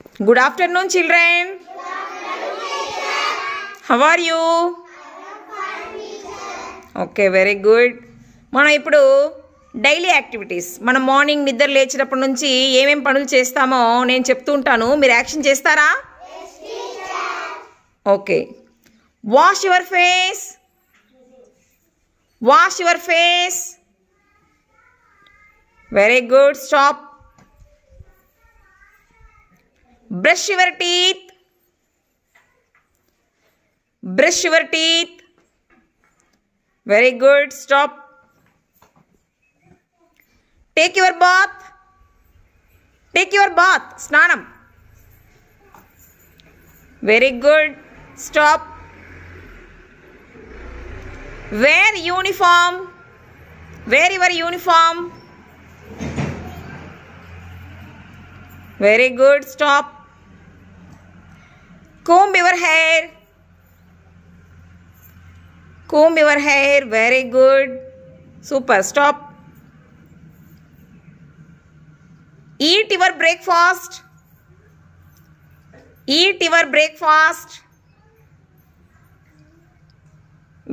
Good afternoon, children. How are you? Okay, very good. మనం ఇప్పుడు daily activities మనం morning నిద్ర లేచినప్పటి నుంచి ఏమేం పనులు చేస్తామో నేను చెప్తూ ఉంటాను, మీరు యాక్షన్ చేస్తారా? Okay. Wash your face. Wash your face. Very good. Stop. Brush your teeth. Brush your teeth. Very good. Stop. Take your bath. Take your bath. Snanam. Very good. Stop. Wear uniform. Wear your uniform. Very good. Stop. Comb your hair. Comb your hair. Very good. Super. Stop. Eat your breakfast. Eat your breakfast.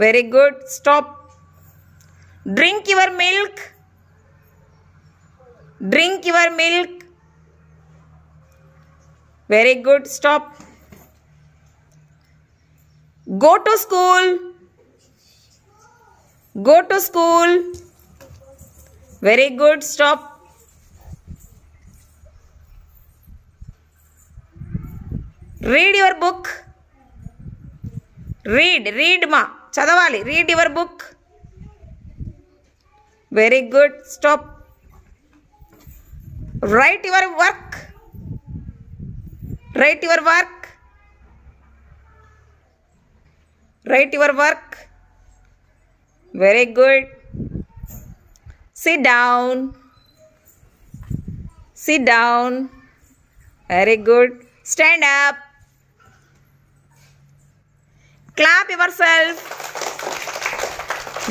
Very good. Stop. Drink your milk. Drink your milk. Very good. Stop. Go to school. Go to school. Very good. Stop. Read your book. Read ma. Chadavali. Read your book. Very good. Stop. Write your work. Write your work. Write your work. Very good. Sit down. Sit down. Very good. Stand up. Clap yourself.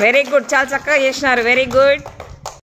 Very good. Chala chakkaga chesinaru. Very good.